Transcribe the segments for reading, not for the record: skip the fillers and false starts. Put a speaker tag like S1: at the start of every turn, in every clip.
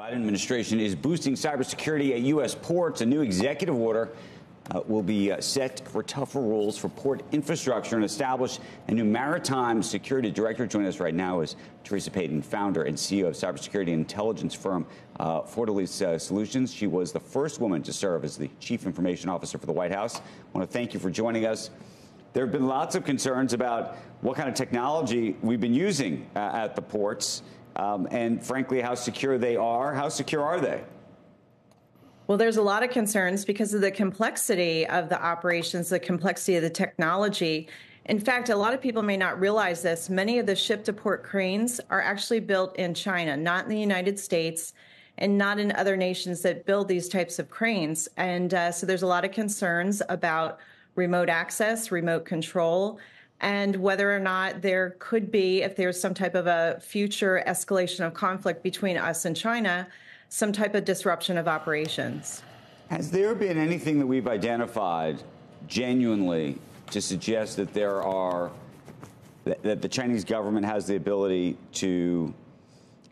S1: Biden administration is boosting cybersecurity at U.S. ports. A new executive order will be set for tougher rules for port infrastructure and establish a new maritime security director. Joining us right now is Theresa Payton, founder and CEO of cybersecurity intelligence firm Fortalice Solutions. She was the first woman to serve as the chief information officer for the White House. I want to thank you for joining us. There have been lots of concerns about what kind of technology we've been using at the ports and, frankly, how secure they are. How secure are they?
S2: Well, there's a lot of concerns because of the complexity of the operations, the complexity of the technology. In fact, a lot of people may not realize this. Many of the ship-to-port cranes are actually built in China, not in the United States, and not in other nations that build these types of cranes. And so there's a lot of concerns about remote access, remote control, and whether or not there could be, if there's some type of a future escalation of conflict between us and China, some type of disruption of operations.
S1: Has there been anything that we've identified genuinely to suggest that that the Chinese government has the ability to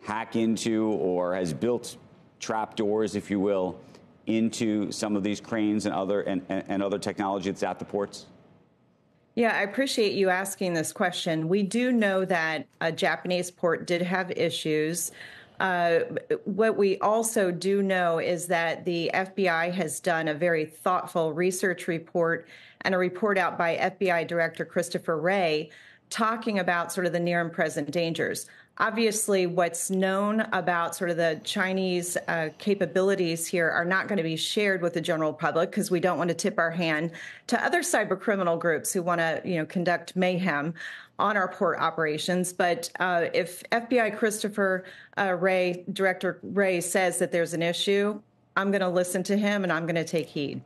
S1: hack into or has built trapdoors, if you will, into some of these cranes and other technology that's at the ports?
S2: Yeah, I appreciate you asking this question. We do know that a Japanese port did have issues. What we also do know is that the FBI has done a very thoughtful research report and a report out by FBI Director Christopher Wray talking about sort of the near and present dangers. Obviously, what's known about sort of the Chinese capabilities here are not going to be shared with the general public because we don't want to tip our hand to other cyber criminal groups who want to, conduct mayhem on our port operations. But if FBI Christopher Wray, Director Wray, says that there's an issue, I'm going to listen to him and I'm going to take heed.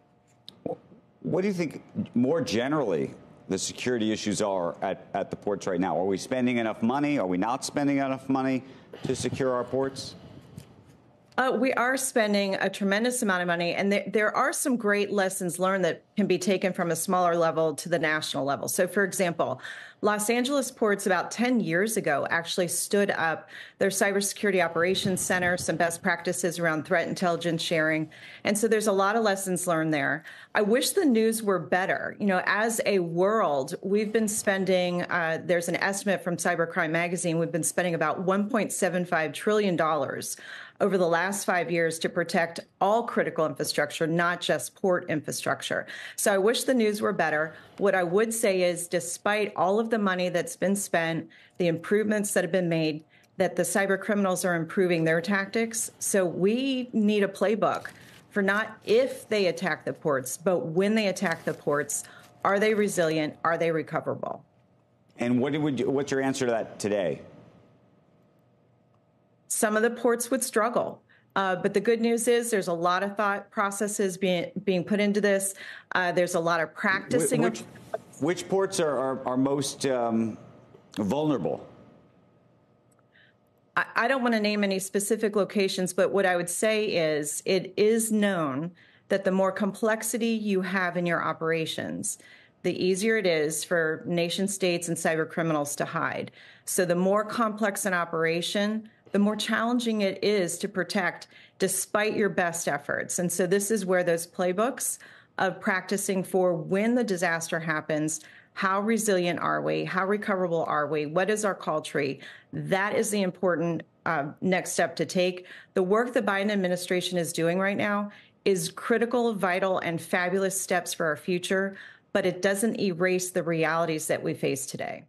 S1: What do you think more generally the security issues are at the ports right now? Are we spending enough money? Are we not spending enough money to secure our ports?
S2: We are spending a tremendous amount of money, and there are some great lessons learned that can be taken from a smaller level to the national level. So, for example, Los Angeles ports about 10 years ago actually stood up their cybersecurity operations center, some best practices around threat intelligence sharing. And so there's a lot of lessons learned there. I wish the news were better. As a world, we've been spending, there's an estimate from Cybercrime Magazine, we've been spending about $1.75 trillion over the last 5 years to protect all critical infrastructure, not just port infrastructure. So I wish the news were better. What I would say is, despite all of the money that's been spent, the improvements that have been made, that the cyber criminals are improving their tactics. So we need a playbook for not if they attack the ports, but when they attack the ports, are they resilient? Are they recoverable?
S1: And what's your answer to that today?
S2: Some of the ports would struggle. But the good news is there's a lot of thought processes being put into this. There's a lot of practicing.
S1: Which ports are most vulnerable?
S2: I don't want to name any specific locations, but what I would say is it is known that the more complexity you have in your operations, the easier it is for nation states and cyber criminals to hide. So the more complex an operation, the more challenging it is to protect despite your best efforts. And so this is where those playbooks of practicing for when the disaster happens, how resilient are we? How recoverable are we? What is our call tree? That is the important next step to take. The work the Biden administration is doing right now is critical, vital, and fabulous steps for our future, but it doesn't erase the realities that we face today.